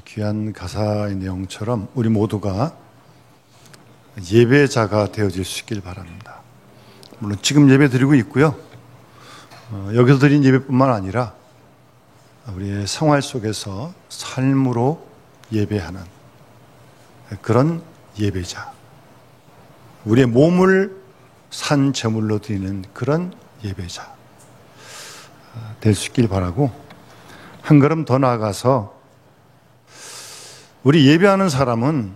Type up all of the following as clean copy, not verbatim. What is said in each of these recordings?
귀한 가사의 내용처럼 우리 모두가 예배자가 되어질 수 있길 바랍니다. 물론 지금 예배 드리고 있고요. 여기서 드린 예배뿐만 아니라 우리의 생활 속에서 삶으로 예배하는 그런 예배자, 우리의 몸을 산 제물로 드리는 그런 예배자 될 수 있길 바라고, 한 걸음 더 나아가서 우리 예배하는 사람은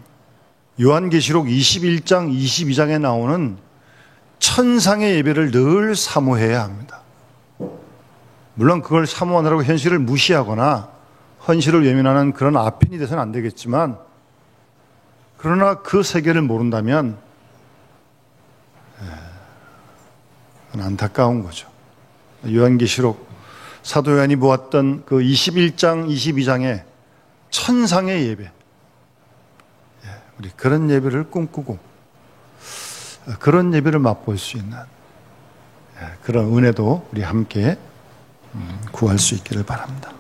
요한계시록 21장, 22장에 나오는 천상의 예배를 늘 사모해야 합니다. 물론 그걸 사모하느라고 현실을 무시하거나 헌실을 외면하는 그런 아편이 돼서는 안 되겠지만, 그러나 그 세계를 모른다면 그건 안타까운 거죠. 요한계시록 사도 요한이 보았던 그 21장, 22장의 천상의 예배, 우리 그런 예배를 꿈꾸고 그런 예배를 맛볼 수 있는 그런 은혜도 우리 함께 구할 수 있기를 바랍니다.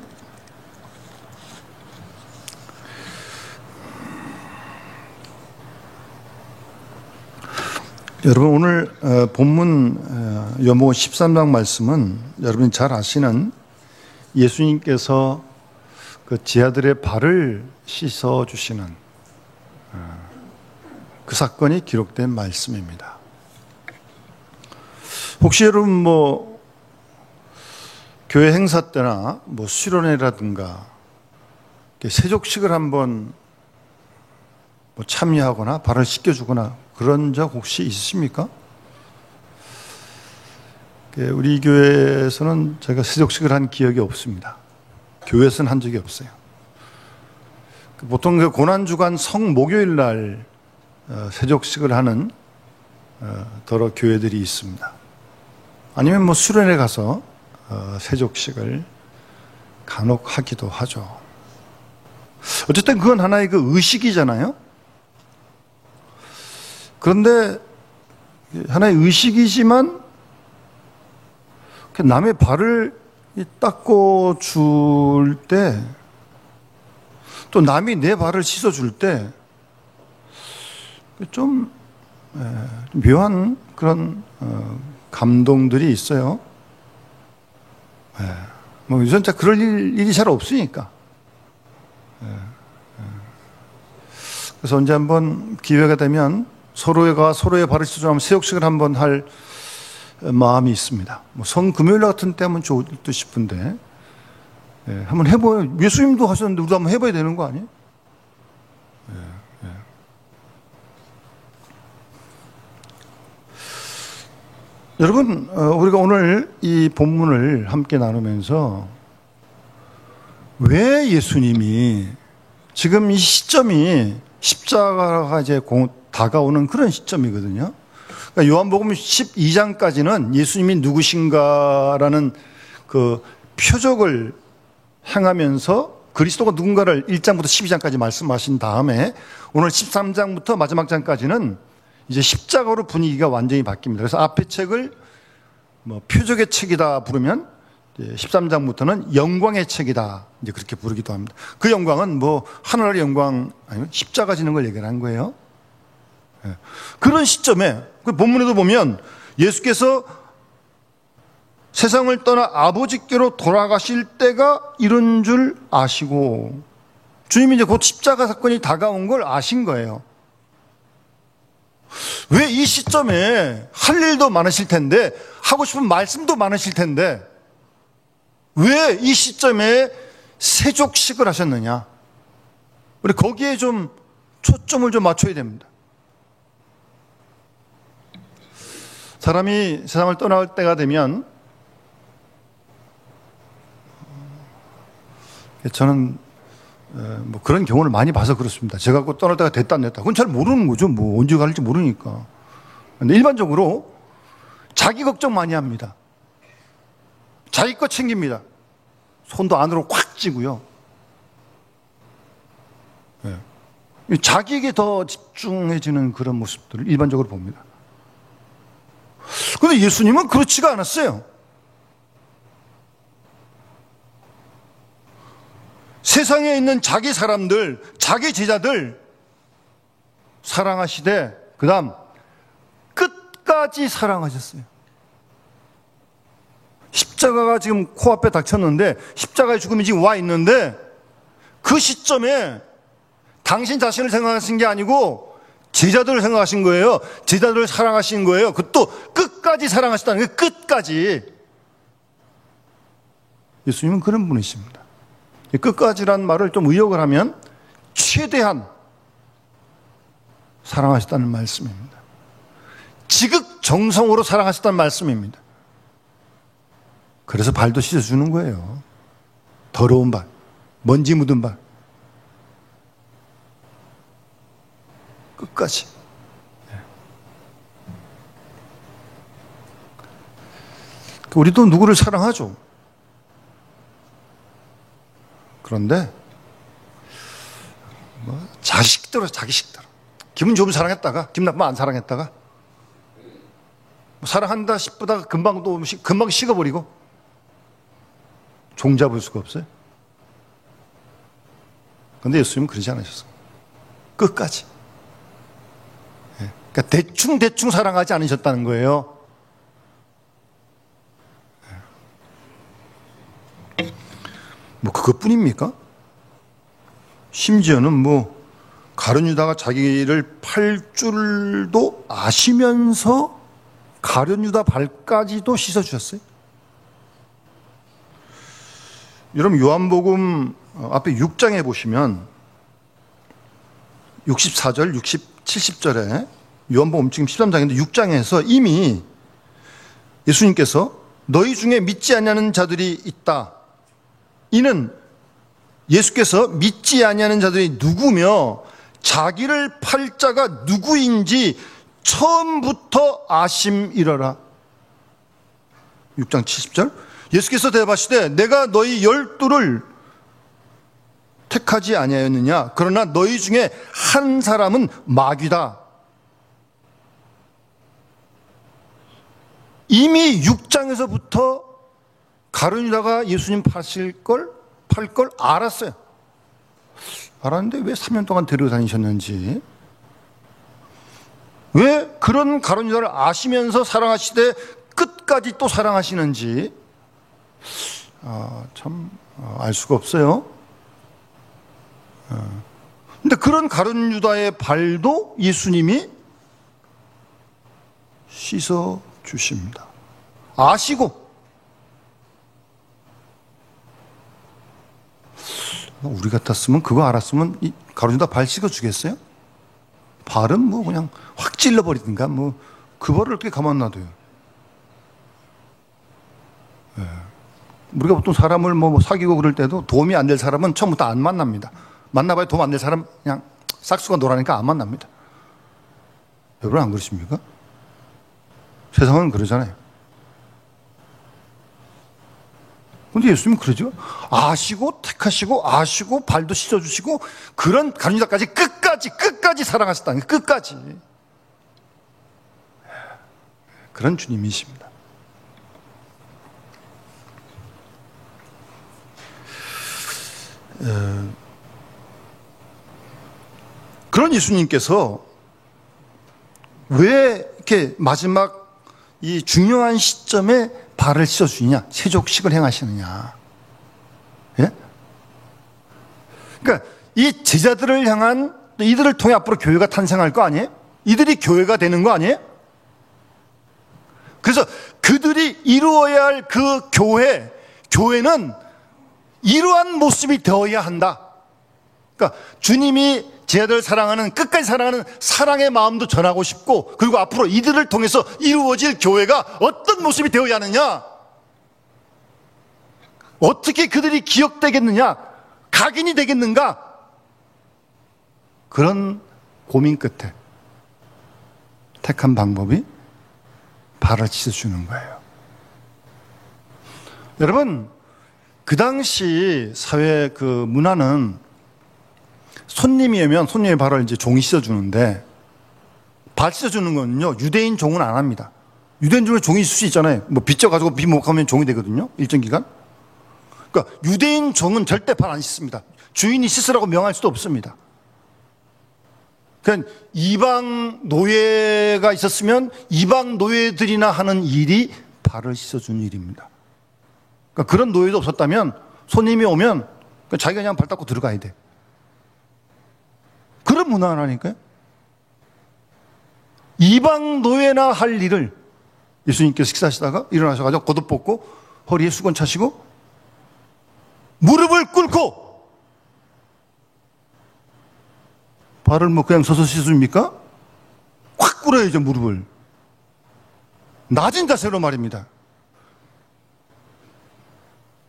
여러분, 오늘 본문 요한복음 13장 말씀은 여러분이 잘 아시는 예수님께서 그 제자들의 발을 씻어주시는 그 사건이 기록된 말씀입니다. 혹시 여러분 교회 행사 때나 수련회라든가 세족식을 한번 참여하거나 발을 씻겨주거나 그런 적 혹시 있으십니까? 우리 교회에서는 제가 세족식을 한 기억이 없습니다. 교회에서는 한 적이 없어요. 보통 고난주간 성목요일 날 세족식을 하는 더러 교회들이 있습니다. 아니면 수련회 가서 세족식을 간혹 하기도 하죠. 어쨌든 그건 하나의 그 의식이잖아요. 그런데 하나의 의식이지만 남의 발을 닦고 줄 때, 또 남이 내 발을 씻어줄 때 좀 묘한 그런 감동들이 있어요. 진짜 그럴 일이 잘 없으니까. 그래서 언제 한번 기회가 되면 서로의 발을 씻어주면 세욕식을 한번 할 마음이 있습니다. 성금요일 같은 때 하면 좋을 듯 싶은데, 한번 해봐요. 예수님도 하셨는데 우리도 한번 해봐야 되는 거 아니에요? 여러분, 우리가 오늘 이 본문을 함께 나누면서 왜 예수님이 지금 이 시점이 십자가가 이제 다가오는 그런 시점이거든요. 그러니까 요한복음 12장까지는 예수님이 누구신가라는 그 표적을 행하면서 그리스도가 누군가를 1장부터 12장까지 말씀하신 다음에 오늘 13장부터 마지막 장까지는 이제 십자가로 분위기가 완전히 바뀝니다. 그래서 앞의 책을 표적의 책이다 부르면 13장부터는 영광의 책이다 이제 그렇게 부르기도 합니다. 그 영광은 하늘의 영광 아니면 십자가 지는 걸 얘기를 한 거예요. 그런 시점에 그 본문에도 보면 예수께서 세상을 떠나 아버지께로 돌아가실 때가 이런 줄 아시고, 주님이 이제 곧 십자가 사건이 다가온 걸 아신 거예요. 왜 이 시점에 할 일도 많으실 텐데, 하고 싶은 말씀도 많으실 텐데, 왜 이 시점에 세족식을 하셨느냐? 우리 거기에 좀 초점을 좀 맞춰야 됩니다. 사람이 세상을 떠날 때가 되면, 저는 그런 경우를 많이 봐서 그렇습니다. 제가 떠날 때가 됐다 안 됐다 그건 잘 모르는 거죠. 언제 갈지 모르니까. 근데 일반적으로 자기 걱정 많이 합니다. 자기 거 챙깁니다. 손도 안으로 꽉 쥐고요. 자기에게 더 집중해지는 그런 모습들을 일반적으로 봅니다. 그런데 예수님은 그렇지가 않았어요. 세상에 있는 자기 사람들, 자기 제자들 사랑하시되 그 다음 끝까지 사랑하셨어요. 십자가가 지금 코앞에 닥쳤는데, 십자가의 죽음이 지금 와 있는데, 그 시점에 당신 자신을 생각하신 게 아니고 제자들을 생각하신 거예요. 제자들을 사랑하신 거예요. 그것도 끝까지 사랑하셨다는 게, 끝까지. 예수님은 그런 분이십니다. 끝까지란 말을 좀 의역을 하면 최대한 사랑하셨다는 말씀입니다. 지극정성으로 사랑하셨다는 말씀입니다. 그래서 발도 씻어주는 거예요. 더러운 발, 먼지 묻은 발. 끝까지. 우리도 누구를 사랑하죠. 그런데 자식대로 기분 좋으면 사랑했다가 기분 나쁘면 안 사랑했다가 사랑한다 싶다가 금방 식어버리고 종잡을 수가 없어요. 그런데 예수님은 그러지 않으셨어요. 끝까지. 그러니까 대충 사랑하지 않으셨다는 거예요. 그것뿐입니까? 심지어는 가룟 유다가 자기를 팔 줄도 아시면서 가룟 유다 발까지도 씻어주셨어요. 여러분, 요한복음 앞에 6장에 보시면 64절, 70절에 요한복음 지금 13장인데 6장에서 이미 예수님께서 너희 중에 믿지 아니하는 자들이 있다. 이는 예수께서 믿지 아니하는 자들이 누구며 자기를 팔 자가 누구인지 처음부터 아심이러라. 6장 70절. 예수께서 대답하시되 내가 너희 12를 택하지 아니하였느냐. 그러나 너희 중에 한 사람은 마귀다. 이미 6장에서부터 가룟 유다가 예수님 팔 걸 알았어요. 알았는데 왜 3년 동안 데리고 다니셨는지, 왜 그런 가룟 유다를 아시면서 사랑하시되 끝까지 또 사랑하시는지 참 알 수가 없어요. 근데 그런 가룟 유다의 발도 예수님이 씻어 주십니다. 아시고. 우리 같았으면, 그거 알았으면 이 가룟 유다 발 씻어 주겠어요? 발은 그냥 확 찔러버리든가 그 벌을 어떻게 가만 놔둬요. 우리가 보통 사람을 사귀고 그럴 때도 도움이 안 될 사람은 처음부터 안 만납니다. 만나봐야 도움 안 될 사람 그냥 싹수가 놀아니까 안 만납니다. 여러분 안 그러십니까? 세상은 그러잖아요. 근데 예수님은 그러죠. 아시고 택하시고 아시고 발도 씻어주시고 그런 가룟 유다까지 끝까지 사랑하셨다는 게, 끝까지. 그런 주님이십니다. 그런 예수님께서 왜 이렇게 마지막 이 중요한 시점에 발을 씻어주느냐, 세족식을 행하시느냐. 예? 그러니까 이 제자들을 향한, 이들을 통해 앞으로 교회가 탄생할 거 아니에요? 이들이 교회가 되는 거 아니에요? 그래서 그들이 이루어야 할 그 교회는 이러한 모습이 되어야 한다. 그러니까 주님이 제자들을 사랑하는, 끝까지 사랑하는 사랑의 마음도 전하고 싶고, 그리고 앞으로 이들을 통해서 이루어질 교회가 어떤 모습이 되어야 하느냐, 어떻게 그들이 기억되겠느냐, 각인이 되겠는가, 그런 고민 끝에 택한 방법이 발을 씻어주는 거예요. 여러분, 그 당시 사회 그 문화는 손님이 오면 손님의 발을 이제 종이 씻어주는데, 발 씻어주는 거는요, 유대인 종은 안 합니다. 유대인 중에 종이 있을 수 있잖아요. 빚져가지고 빚 못 하면 종이 되거든요, 일정 기간. 그러니까 유대인 종은 절대 발 안 씻습니다. 주인이 씻으라고 명할 수도 없습니다. 그러니까 이방 노예가 있었으면 이방 노예들이나 하는 일이 발을 씻어주는 일입니다. 그러니까 그런 노예도 없었다면 손님이 오면 자기가 그냥 발 닦고 들어가야 돼. 그런 문화라니까요. 이방 노예나 할 일을 예수님께서 식사하시다가 일어나셔가지고 겉옷 벗고 허리에 수건 차시고 무릎을 꿇고 발을 뭐 그냥 서서 씻습니까? 확 꿇어야죠, 무릎을. 낮은 자세로 말입니다.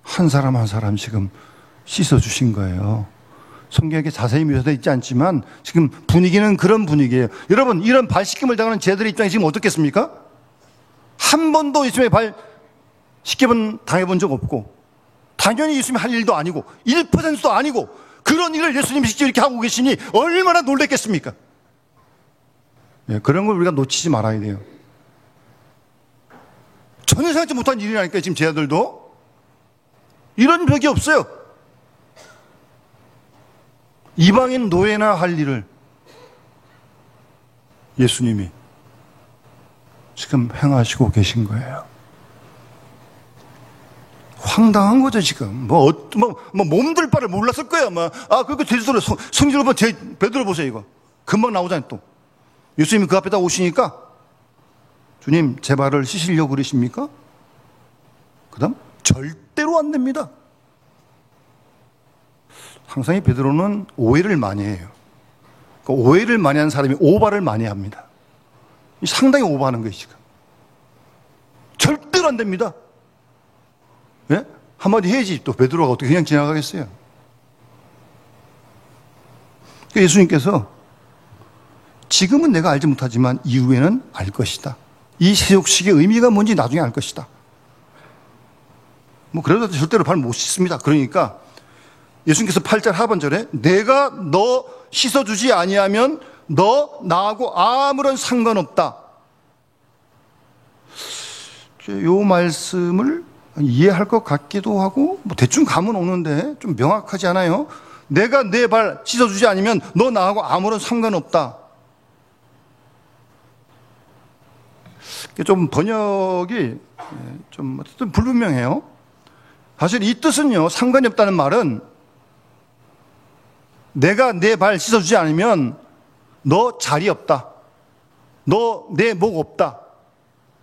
한 사람 한 사람씩은 씻어주신 거예요. 성경에 자세히 묘사되어 있지 않지만 지금 분위기는 그런 분위기예요. 여러분, 이런 발 씻김을 당하는 제들의 입장이 지금 어떻겠습니까? 한 번도 예수님의 발 씻김은 당해본 적 없고 당연히 예수님이 할 일도 아니고 1%도 아니고 그런 일을 예수님이 직접 이렇게 하고 계시니 얼마나 놀랬겠습니까? 예, 그런 걸 우리가 놓치지 말아야 돼요. 전혀 생각지 못한 일이라니까요. 지금 제 아들도 이런 적이 없어요. 이방인 노예나 할 일을 예수님이 지금 행하시고 계신 거예요. 황당한 거죠, 지금. 몸들 바를 몰랐을 거야, 아마. 그거 제주도로 성질을 봐, 베드로 보세요, 이거. 금방 나오잖아요, 또. 예수님이 그 앞에다 오시니까, 주님, 제 발을 씻으려고 그러십니까? 그 다음, 절대로 안 됩니다. 항상 이 베드로는 오해를 많이 해요. 그러니까 오해를 많이 하는 사람이 오바를 많이 합니다. 상당히 오바하는 거예요, 지금. 절대로 안 됩니다. 예? 한마디 해야지 또 베드로가 어떻게 그냥 지나가겠어요? 예수님께서 지금은 내가 알지 못하지만 이후에는 알 것이다. 이 세속식의 의미가 뭔지 나중에 알 것이다. 그래도 절대로 발 못 씻습니다. 그러니까 예수님께서 8절 하반절에 내가 너 씻어주지 아니하면 너 나하고 아무런 상관없다. 요 말씀을 이해할 것 같기도 하고 대충 감은 오는데 좀 명확하지 않아요? 내가 내 발 씻어주지 않으면 너 나하고 아무런 상관없다. 좀 번역이 좀 어쨌든 불분명해요. 사실 이 뜻은요, 상관이 없다는 말은 내가 내 발 씻어주지 않으면 너 자리 없다. 너 내 목 없다.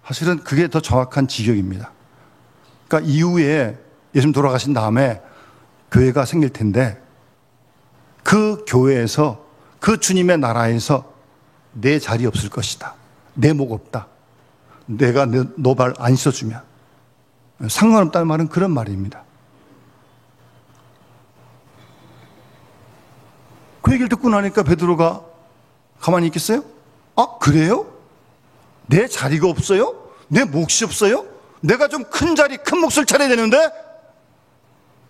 사실은 그게 더 정확한 직역입니다. 그러니까 이후에 예수님 돌아가신 다음에 교회가 생길 텐데 그 교회에서 그 주님의 나라에서 내 자리 없을 것이다. 내 목 없다. 내가 너 발 안 씻어주면. 상관없다는 말은 그런 말입니다. 그 얘기를 듣고 나니까 베드로가 가만히 있겠어요? 그래요? 내 자리가 없어요? 내 몫이 없어요? 내가 좀 큰 자리, 큰 몫을 차려야 되는데?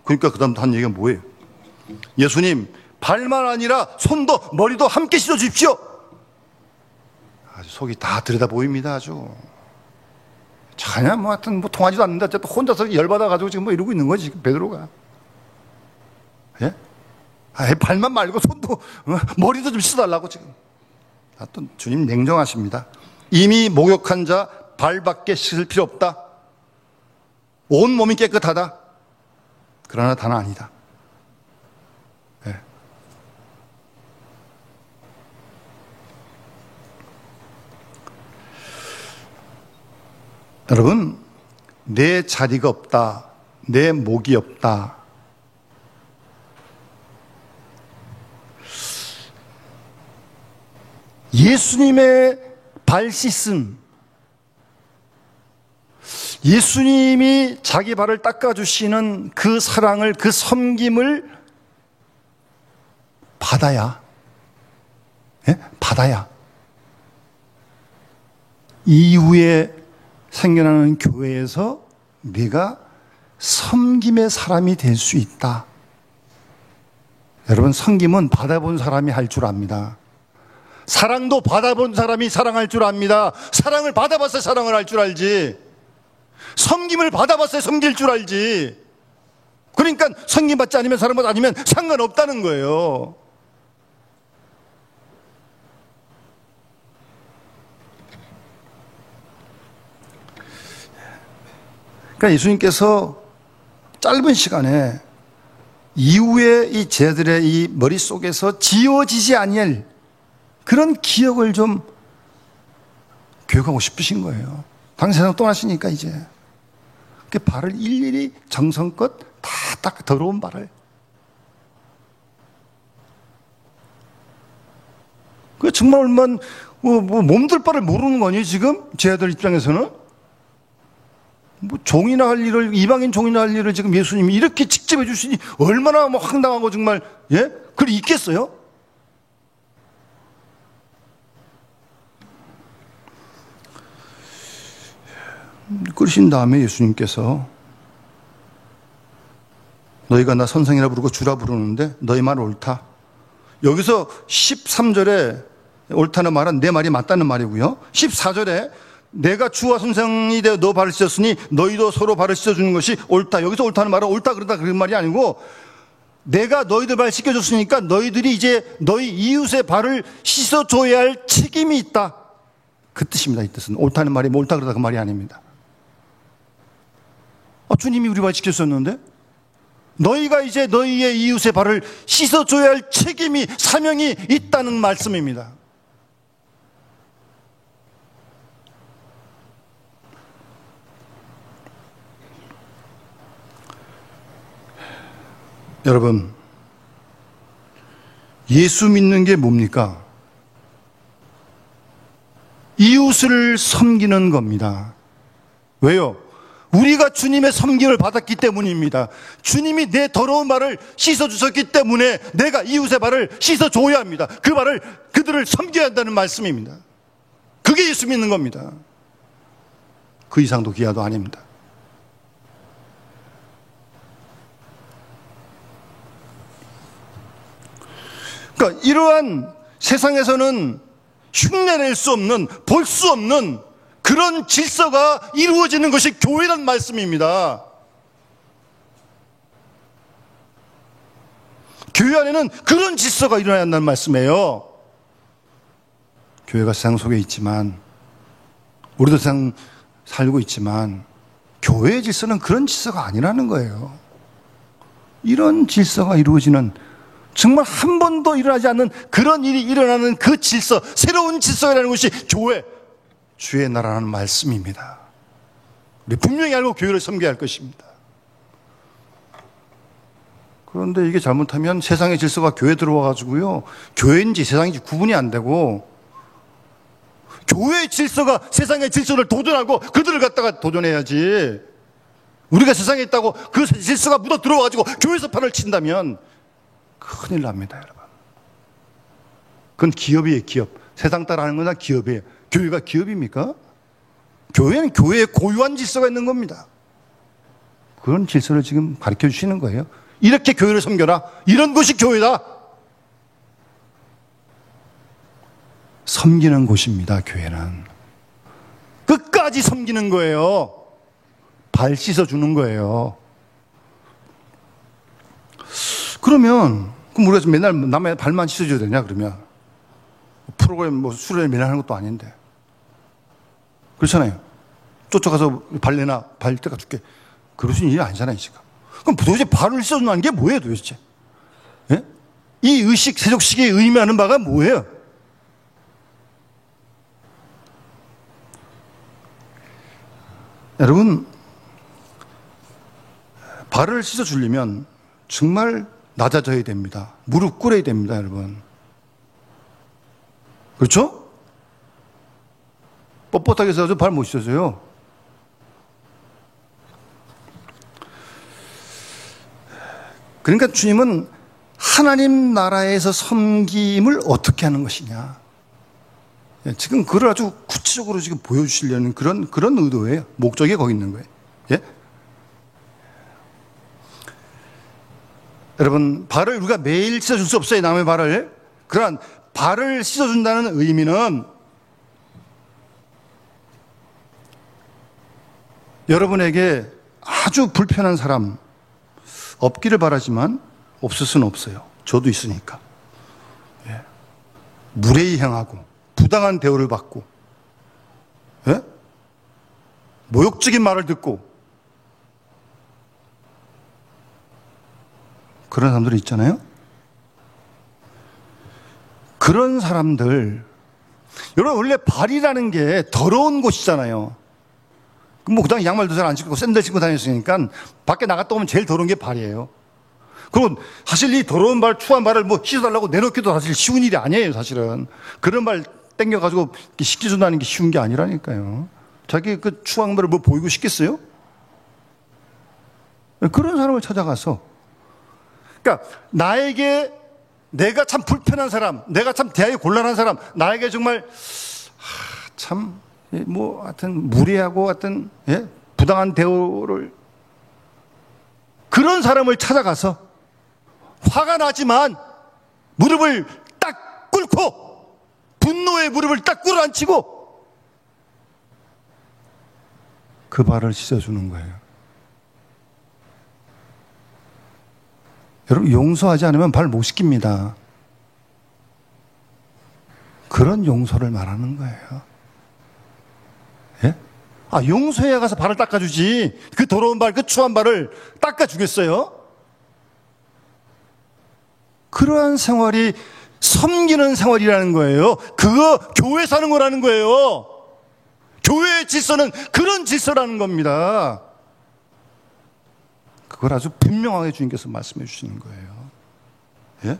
그러니까 그 다음 한 얘기가 뭐예요? 예수님, 발만 아니라 손도 머리도 함께 씻어 주십시오. 아주 속이 다 들여다 보입니다, 아주. 전혀 하여튼 통하지도 않는데 어쨌든 혼자서 열받아가지고 지금 이러고 있는 거지, 지금 베드로가. 예? 발만 말고 손도, 머리도 좀 씻어달라고 지금. 하여튼 주님 냉정하십니다. 이미 목욕한 자 발밖에 씻을 필요 없다. 온 몸이 깨끗하다. 그러나 다는 아니다. 예. 여러분, 내 자리가 없다. 내 목이 없다. 예수님의 발 씻음, 예수님이 자기 발을 닦아주시는 그 사랑을, 그 섬김을 받아야, 받아야 이후에 생겨나는 교회에서 네가 섬김의 사람이 될 수 있다. 여러분, 섬김은 받아본 사람이 할 줄 압니다. 사랑도 받아본 사람이 사랑할 줄 압니다. 사랑을 받아봤어야 사랑을 할 줄 알지. 섬김을 받아봤어야 섬길 줄 알지. 그러니까 성김받지 않으면 사람받지 아니면 상관없다는 거예요. 그러니까 예수님께서 짧은 시간에 이후에 이 제자들의 이 머릿속에서 지워지지 아니할 그런 기억을 좀 교육하고 싶으신 거예요. 당신 세상 떠나시니까 이제 그 발을 일일이 정성껏 다 닦아, 더러운 발을. 그 정말 얼마나 몸둘 바를 모르는 거 아니에요 지금? 제자들 입장에서는? 종이나 할 일을, 이방인 종이나 할 일을 지금 예수님이 이렇게 직접 해주시니 얼마나 황당하고 정말, 예? 그걸 있겠어요? 그러신 다음에 예수님께서 너희가 나 선생이라 부르고 주라 부르는데 너희 말 옳다. 여기서 13절에 옳다는 말은 내 말이 맞다는 말이고요. 14절에 내가 주와 선생이 되어 너 발을 씻었으니 너희도 서로 발을 씻어주는 것이 옳다. 여기서 옳다는 말은 옳다 그러다 그런 말이 아니고 내가 너희들 발 씻겨줬으니까 너희들이 이제 너희 이웃의 발을 씻어줘야 할 책임이 있다. 그 뜻입니다. 이 뜻은 옳다는 말이 옳다 그러다 그 말이 아닙니다. 주님이 우리 발 씻겼었는데 너희가 이제 너희의 이웃의 발을 씻어줘야 할 책임이 사명이 있다는 말씀입니다. 여러분, 예수 믿는 게 뭡니까? 이웃을 섬기는 겁니다. 왜요? 우리가 주님의 섬김을 받았기 때문입니다. 주님이 내 더러운 발을 씻어주셨기 때문에 내가 이웃의 발을 씻어줘야 합니다. 그 발을 그들을 섬겨야 한다는 말씀입니다. 그게 예수 믿는 겁니다. 그 이상도 기하도 아닙니다. 그러니까 이러한 세상에서는 흉내낼 수 없는, 볼 수 없는 그런 질서가 이루어지는 것이 교회란 말씀입니다. 교회 안에는 그런 질서가 일어나야 한다는 말씀이에요. 교회가 세상 속에 있지만, 우리도 세상 살고 있지만, 교회의 질서는 그런 질서가 아니라는 거예요. 이런 질서가 이루어지는, 정말 한 번도 일어나지 않는 그런 일이 일어나는 그 질서, 새로운 질서라는 것이 교회, 주의 나라라는 말씀입니다. 우리 분명히 알고 교회를 섬겨야 할 것입니다. 그런데 이게 잘못하면 세상의 질서가 교회에 들어와가지고요, 교회인지 세상인지 구분이 안 되고, 교회의 질서가 세상의 질서를 도전하고 그들을 갖다가 도전해야지, 우리가 세상에 있다고 그 질서가 묻어 들어와가지고 교회에서 판을 친다면 큰일 납니다, 여러분. 그건 기업이에요, 기업. 세상 따라하는 건 다 기업이에요. 교회가 기업입니까? 교회는 교회의 고유한 질서가 있는 겁니다. 그런 질서를 지금 가르쳐 주시는 거예요. 이렇게 교회를 섬겨라. 이런 것이 교회다. 섬기는 곳입니다, 교회는. 끝까지 섬기는 거예요. 발 씻어주는 거예요. 그럼 우리가 맨날 남의 발만 씻어줘야 되냐, 그러면? 프로그램, 수련회 맨날 하는 것도 아닌데. 그렇잖아요. 쫓아가서 발 내놔, 발 닦아줄게. 그러신 일이 아니잖아요, 지금. 그럼 도대체 발을 씻어준다는 게 뭐예요, 도대체? 예? 이 의식, 세족식이 의미하는 바가 뭐예요? 여러분, 발을 씻어주려면 정말 낮아져야 됩니다. 무릎 꿇어야 됩니다, 여러분. 그렇죠? 뻣뻣하게 해서 발 못 씻어줘요. 그러니까 주님은 하나님 나라에서 섬김을 어떻게 하는 것이냐. 지금 그걸 아주 구체적으로 지금 보여주시려는 그런 의도예요. 목적이 거기 있는 거예요. 예? 여러분, 발을 우리가 매일 씻어줄 수 없어요, 남의 발을. 그러한 발을 씻어준다는 의미는 여러분에게 아주 불편한 사람, 없기를 바라지만 없을 수는 없어요. 저도 있으니까. 예. 무례히 행하고 부당한 대우를 받고, 예? 모욕적인 말을 듣고 그런 사람들이 있잖아요. 그런 사람들, 여러분 원래 발이라는 게 더러운 곳이잖아요. 뭐 그다음에 양말도 잘 안 신고 샌들 신고 다녔으니까 밖에 나갔다 오면 제일 더러운 게 발이에요. 그럼 사실 이 더러운 발, 추한 발을 뭐 씻어달라고 내놓기도 사실 쉬운 일이 아니에요, 사실은. 그런 발 땡겨가지고 씻겨준다는 게 쉬운 게 아니라니까요. 자기 그 추한 발을 뭐 보이고 싶겠어요? 그런 사람을 찾아가서, 그러니까 나에게 내가 참 불편한 사람, 내가 참 대하기 곤란한 사람, 나에게 정말 참 뭐 하여튼 무례하고 하여튼 부당한 대우를, 그런 사람을 찾아가서 화가 나지만 무릎을 딱 꿇고, 분노의 무릎을 딱 꿇어앉히고 그 발을 씻어주는 거예요. 여러분, 용서하지 않으면 발 못 씻깁니다. 그런 용서를 말하는 거예요. 예? 아, 용서해야 가서 발을 닦아주지. 그 더러운 발, 그 추한 발을 닦아주겠어요? 그러한 생활이 섬기는 생활이라는 거예요. 그거 교회 사는 거라는 거예요. 교회의 질서는 그런 질서라는 겁니다. 그걸 아주 분명하게 주님께서 말씀해 주시는 거예요. 예?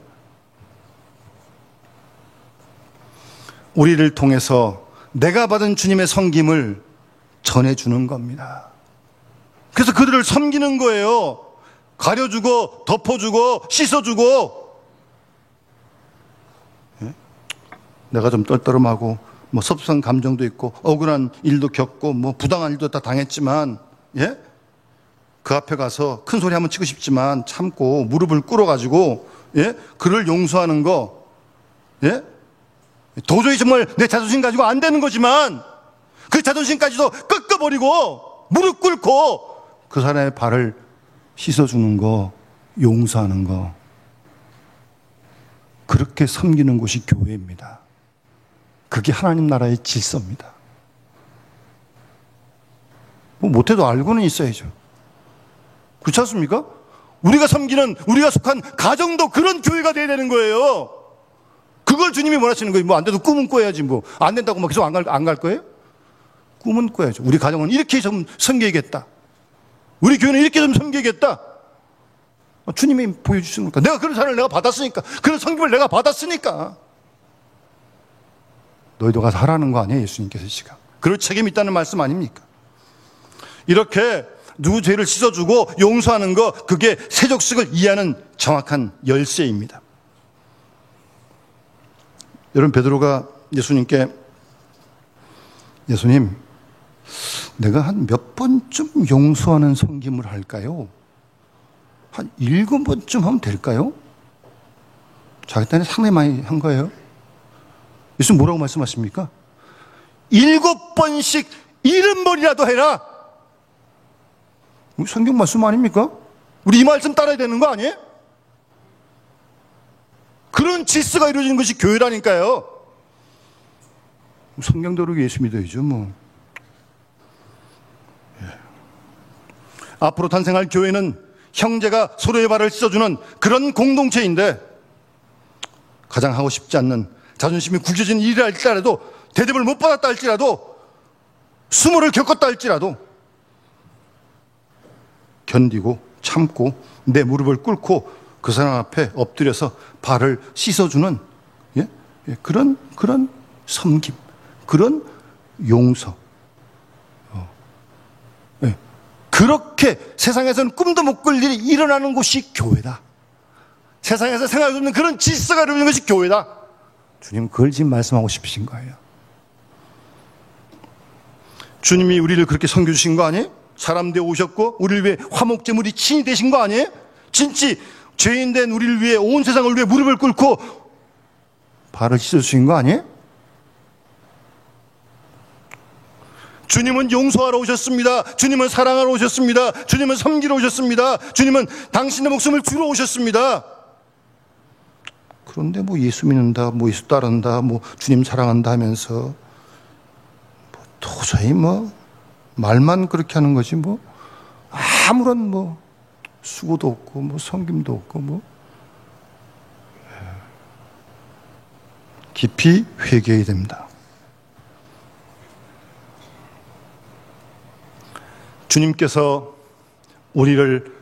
우리를 통해서 내가 받은 주님의 섬김을 전해주는 겁니다. 그래서 그들을 섬기는 거예요. 가려주고 덮어주고 씻어주고. 예? 내가 좀 떨떠름하고 뭐 섭섭한 감정도 있고 억울한 일도 겪고 뭐 부당한 일도 다 당했지만, 예? 그 앞에 가서 큰 소리 한번 치고 싶지만 참고 무릎을 꿇어가지고, 예? 그를 용서하는 거, 예? 도저히 정말 내 자존심 가지고 안 되는 거지만 그 자존심까지도 꺾어버리고 무릎 꿇고 그 사람의 발을 씻어주는 거, 용서하는 거, 그렇게 섬기는 곳이 교회입니다. 그게 하나님 나라의 질서입니다. 뭐 못해도 알고는 있어야죠. 그렇지 않습니까? 우리가 섬기는, 우리가 속한 가정도 그런 교회가 돼야 되는 거예요. 그걸 주님이 원하시는 거예요. 뭐 안 돼도 꿈은 꿔야지, 뭐 안 된다고 막 계속 안 갈 거예요? 꿈은 꿔야죠. 우리 가정은 이렇게 좀 섬겨야겠다. 우리 교회는 이렇게 좀 섬겨야겠다. 주님이 보여주시는 거니까. 내가 그런 사랑을 내가 받았으니까, 그런 섬김을 내가 받았으니까. 너희도 가서 하라는 거 아니에요, 예수님께서 이 시간. 그럴 책임이 있다는 말씀 아닙니까? 이렇게 누구 죄를 씻어주고 용서하는 거, 그게 세족식을 이해하는 정확한 열쇠입니다. 여러분, 베드로가 예수님께, 예수님, 내가 한 몇 번쯤 용서하는 섬김을 할까요? 한 7번쯤 하면 될까요? 자기 딴에 상당히 많이 한 거예요. 예수님 뭐라고 말씀하십니까? 7번씩 70번이라도 해라. 성경 말씀 아닙니까? 우리 이 말씀 따라야 되는 거 아니에요? 그런 질서가 이루어지는 것이 교회라니까요. 성경대로 예수 믿어야죠, 뭐. 예. 앞으로 탄생할 교회는 형제가 서로의 발을 씻어주는 그런 공동체인데, 가장 하고 싶지 않는, 자존심이 구겨진 일이라 할지라도, 대접을 못 받았다 할지라도, 수모를 겪었다 할지라도 견디고 참고 내 무릎을 꿇고 그 사람 앞에 엎드려서 발을 씻어주는, 예? 예, 그런 섬김, 그런 용서. 예. 그렇게 세상에서는 꿈도 못 꿀 일이 일어나는 곳이 교회다. 세상에서 생각할 수 없는 그런 질서가 이루어지는 것이 교회다. 주님 그걸 지금 말씀하고 싶으신 거예요. 주님이 우리를 그렇게 섬겨주신 거 아니에요? 사람 되어 오셨고 우리를 위해 화목제물이 친히 되신 거 아니에요? 진짜 죄인된 우리를 위해, 온 세상을 위해 무릎을 꿇고 발을 씻어주신 거 아니에요? 주님은 용서하러 오셨습니다. 주님은 사랑하러 오셨습니다. 주님은 섬기러 오셨습니다. 주님은 당신의 목숨을 주러 오셨습니다. 그런데 뭐 예수 믿는다, 뭐 예수 따른다, 뭐 주님 사랑한다 하면서 뭐 도저히 뭐 말만 그렇게 하는 거지 뭐 아무런 뭐 수고도 없고 뭐 섬김도 없고 뭐 깊이 회개해야 됩니다. 주님께서 우리를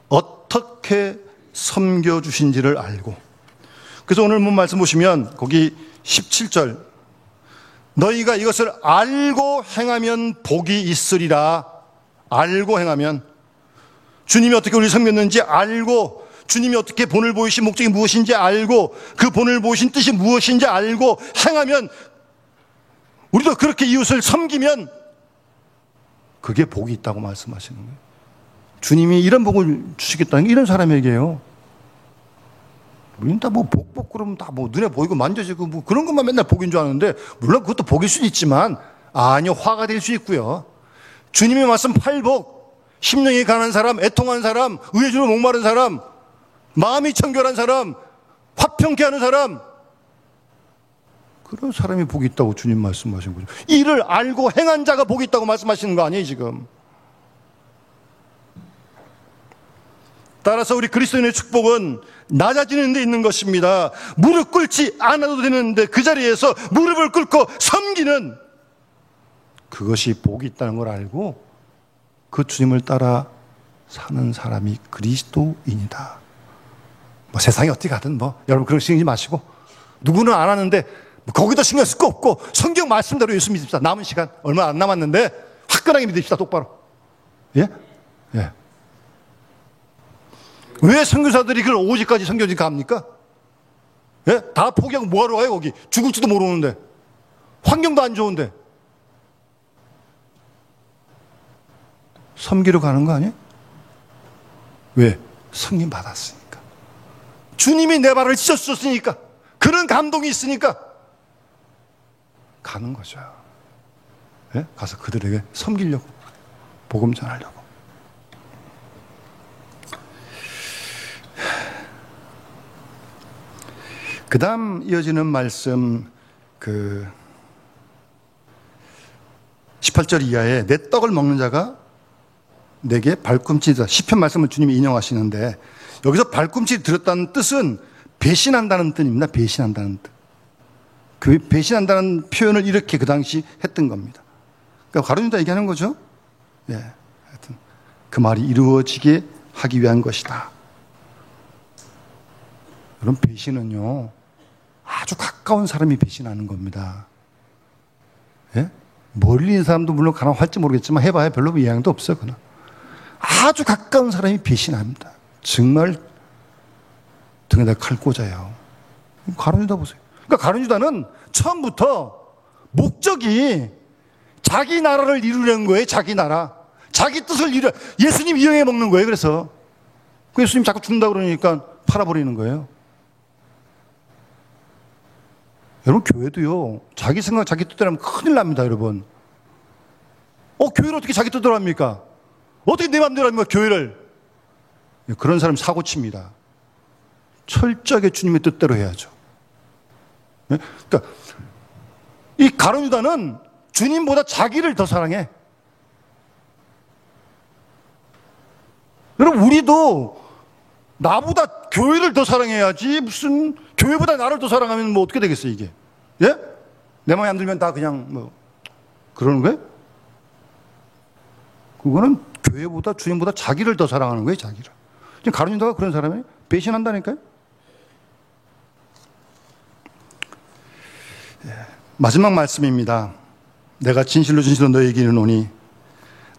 어떻게 섬겨주신지를 알고, 그래서 오늘 본 말씀 보시면 거기 17절, 너희가 이것을 알고 행하면 복이 있으리라. 알고 행하면, 주님이 어떻게 우리를 섬겼는지 알고, 주님이 어떻게 본을 보이신 목적이 무엇인지 알고, 그 본을 보이신 뜻이 무엇인지 알고 행하면, 우리도 그렇게 이웃을 섬기면 그게 복이 있다고 말씀하시는 거예요. 주님이 이런 복을 주시겠다는 게 이런 사람에게요. 우리는 다 뭐 복 그러면 다 뭐 눈에 보이고 만져지고 뭐 그런 것만 맨날 복인 줄 아는데, 물론 그것도 복일 수도 있지만 아니요, 화가 될 수 있고요. 주님의 말씀 팔복, 심령이 가난한 사람, 애통한 사람, 의주로 목마른 사람, 마음이 청결한 사람, 화평케 하는 사람, 그런 사람이 복이 있다고 주님 말씀하신 거죠. 이를 알고 행한 자가 복이 있다고 말씀하시는 거 아니에요 지금. 따라서 우리 그리스도인의 축복은 낮아지는 데 있는 것입니다. 무릎 꿇지 않아도 되는데 그 자리에서 무릎을 꿇고 섬기는, 그것이 복이 있다는 걸 알고 그 주님을 따라 사는 사람이 그리스도인이다. 뭐 세상이 어떻게 가든 뭐 여러분 그런 신경 쓰지 마시고, 누구는 안 하는데 뭐 거기다 신경 쓸 거 없고 성경 말씀대로 예수 믿읍시다. 남은 시간 얼마 안 남았는데 화끈하게 믿읍시다. 똑바로. 예? 예. 왜 선교사들이 그걸 5지까지 선교지가 합니까? 예? 다 포기하고 뭐하러 가요 거기? 죽을지도 모르는데, 환경도 안 좋은데. 섬기러 가는 거 아니에요? 왜? 성림 받았으니까. 주님이 내 발을 찢어주셨으니까, 그런 감동이 있으니까 가는 거죠. 예? 가서 그들에게 섬기려고, 복음 전하려고. 그 다음 이어지는 말씀, 18절 이하에 내 떡을 먹는 자가 내게 발꿈치다. 시편 말씀을 주님이 인용하시는데, 여기서 발꿈치 들었다는 뜻은 배신한다는 뜻입니다. 배신한다는 뜻. 그 배신한다는 표현을 이렇게 그 당시 했던 겁니다. 그러니까 가룟유다 얘기하는 거죠. 예, 하여튼 그 말이 이루어지게 하기 위한 것이다. 여러분, 배신은요 아주 가까운 사람이 배신하는 겁니다. 예? 멀리 있는 사람도 물론 가능할지 모르겠지만 해봐야 별로 영향도 없어요. 그는 아주 가까운 사람이 배신합니다. 정말 등에다 칼 꽂아요. 가룟유다 보세요. 그러니까 가룟유다는 처음부터 목적이 자기 나라를 이루려는 거예요. 자기 나라, 자기 뜻을 이루려, 예수님 이용해 먹는 거예요. 그래서 예수님 자꾸 죽는다 그러니까 팔아버리는 거예요. 여러분, 교회도요 자기 생각 자기 뜻대로 하면 큰일 납니다. 여러분, 교회를 어떻게 자기 뜻대로 합니까? 어떻게 내 맘대로 합니까 교회를? 그런 사람 사고 칩니다. 철저하게 주님의 뜻대로 해야죠. 그러니까 이 가룟유다는 주님보다 자기를 더 사랑해. 여러분, 우리도 나보다 교회를 더 사랑해야지, 무슨 교회보다 나를 더 사랑하면 뭐 어떻게 되겠어요 이게? 예? 내 마음에 안 들면 다 그냥 뭐 그러는 거예요? 그거는 교회보다 주님보다 자기를 더 사랑하는 거예요. 자기를. 지금 가룟유다가 그런 사람이에요. 배신한다니까요. 예. 마지막 말씀입니다. 내가 진실로 진실로 너희에게 이르노니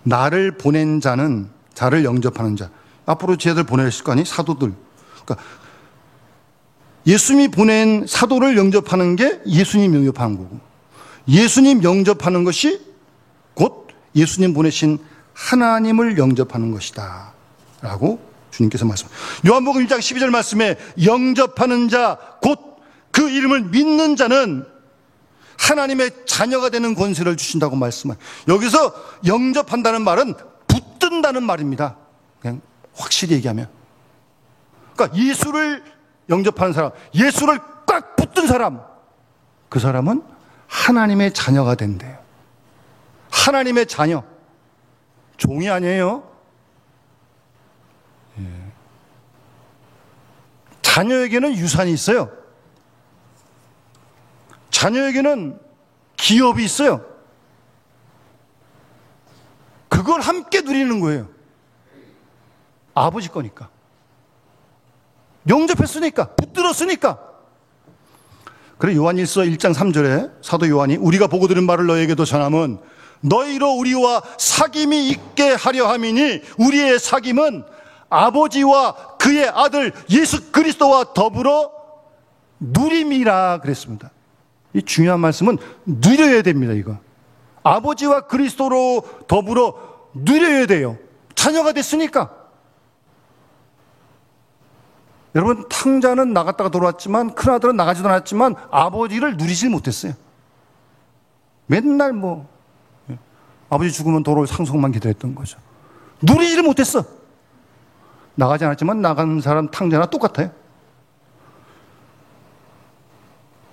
나를 보낸 자는 자를 영접하는 자. 앞으로 쟤들 보내실 거 아니? 사도들. 그러니까 예수님이 보낸 사도를 영접하는 게 예수님 영접하는 거고, 예수님 영접하는 것이 곧 예수님 보내신 하나님을 영접하는 것이다 라고 주님께서 말씀하십니다. 요한복음 1장 12절 말씀에 영접하는 자, 곧 그 이름을 믿는 자는 하나님의 자녀가 되는 권세를 주신다고 말씀해요. 여기서 영접한다는 말은 붙든다는 말입니다. 그냥 확실히 얘기하면. 그러니까 예수를 영접하는 사람, 예수를 꽉 붙든 사람, 그 사람은 하나님의 자녀가 된대요. 하나님의 자녀. 종이 아니에요. 자녀에게는 유산이 있어요. 자녀에게는 기업이 있어요. 그걸 함께 누리는 거예요. 아버지 거니까. 영접했으니까, 붙들었으니까. 그래 요한일서 1장 3절에 사도 요한이 우리가 보고 들은 말을 너에게도 전함은 너희로 우리와 사귐이 있게 하려 함이니 우리의 사귐은 아버지와 그의 아들 예수 그리스도와 더불어 누림이라 그랬습니다. 이 중요한 말씀은 누려야 됩니다. 이거 아버지와 그리스도로 더불어 누려야 돼요. 자녀가 됐으니까. 여러분 탕자는 나갔다가 돌아왔지만 큰아들은 나가지도 않았지만 아버지를 누리질 못했어요. 맨날 아버지 죽으면 돌아올 상속만 기다렸던 거죠. 누리지를 못했어. 나가지 않았지만 나간 사람 탕자나 똑같아요.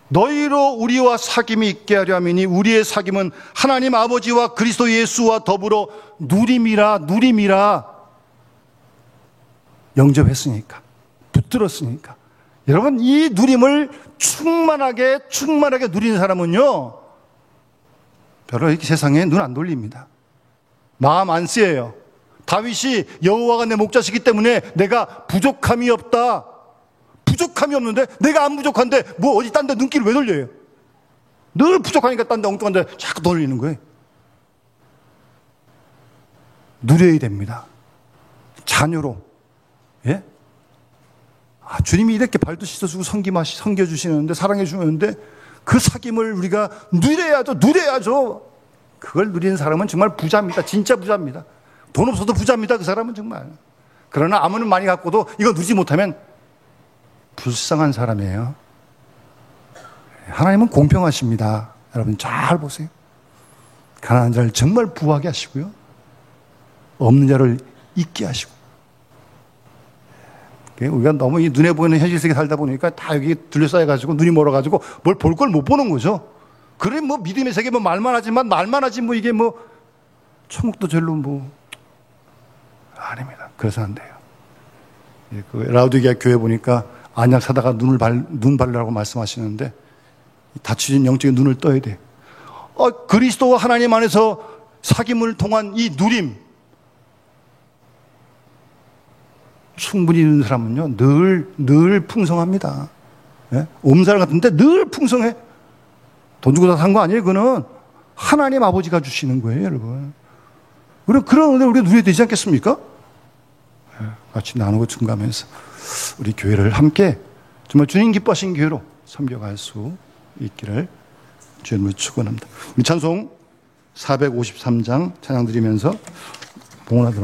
너희로 우리와 사귐이 있게 하려 함이니 우리의 사귐은 하나님 아버지와 그리스도 예수와 더불어 누림이라 영접했으니까, 붙들었으니까. 여러분 이 누림을 충만하게 누리는 사람은요 별로 이렇게 세상에 눈 안 돌립니다. 마음 안 쓰여요. 다윗이 여호와가 내 목자시기 때문에 내가 부족함이 없다. 부족함이 없는데 내가 안 부족한데 어디 딴 데 눈길을 왜 돌려요? 늘 부족하니까 딴 데 엉뚱한 데 자꾸 돌리는 거예요. 누려야 됩니다. 자녀로. 예? 주님이 이렇게 발도 씻어주고 섬겨주시는데 사랑해주는데 그 사귐을 우리가 누려야죠. 그걸 누리는 사람은 정말 부자입니다. 진짜 부자입니다. 돈 없어도 부자입니다. 그 사람은 정말. 그러나 아무는 많이 갖고도 이거 누리지 못하면 불쌍한 사람이에요. 하나님은 공평하십니다. 여러분 잘 보세요. 가난한 자를 정말 부하게 하시고요. 없는 자를 있게 하시고. 우리가 너무 이 눈에 보이는 현실 세계 살다 보니까 다 여기 둘러싸여가지고 눈이 멀어가지고 뭘 볼 걸 못 보는 거죠. 그래 믿음의 세계 말만 하지만 말만 하지 이게 천국도 절로 아닙니다. 그래서 안 돼요. 그 라우디게아 교회 보니까 안약 사다가 눈 바르라고 말씀하시는데 닫혀진 영적인 눈을 떠야 돼. 그리스도와 하나님 안에서 사귐을 통한 이 누림 충분히 있는 사람은요 늘 풍성합니다. 예? 옴사랑 같은데 늘 풍성해. 돈 주고 다 산 거 아니에요. 그거는 하나님 아버지가 주시는 거예요, 여러분. 그런 은혜 우리가 누려야 되지 않겠습니까? 예, 같이 나누고 증가하면서 우리 교회를 함께 정말 주님 기뻐하신 교회로 섬겨갈 수 있기를 주님을 축원합니다. 우리 찬송 453장 찬양 드리면서 봉헌하도록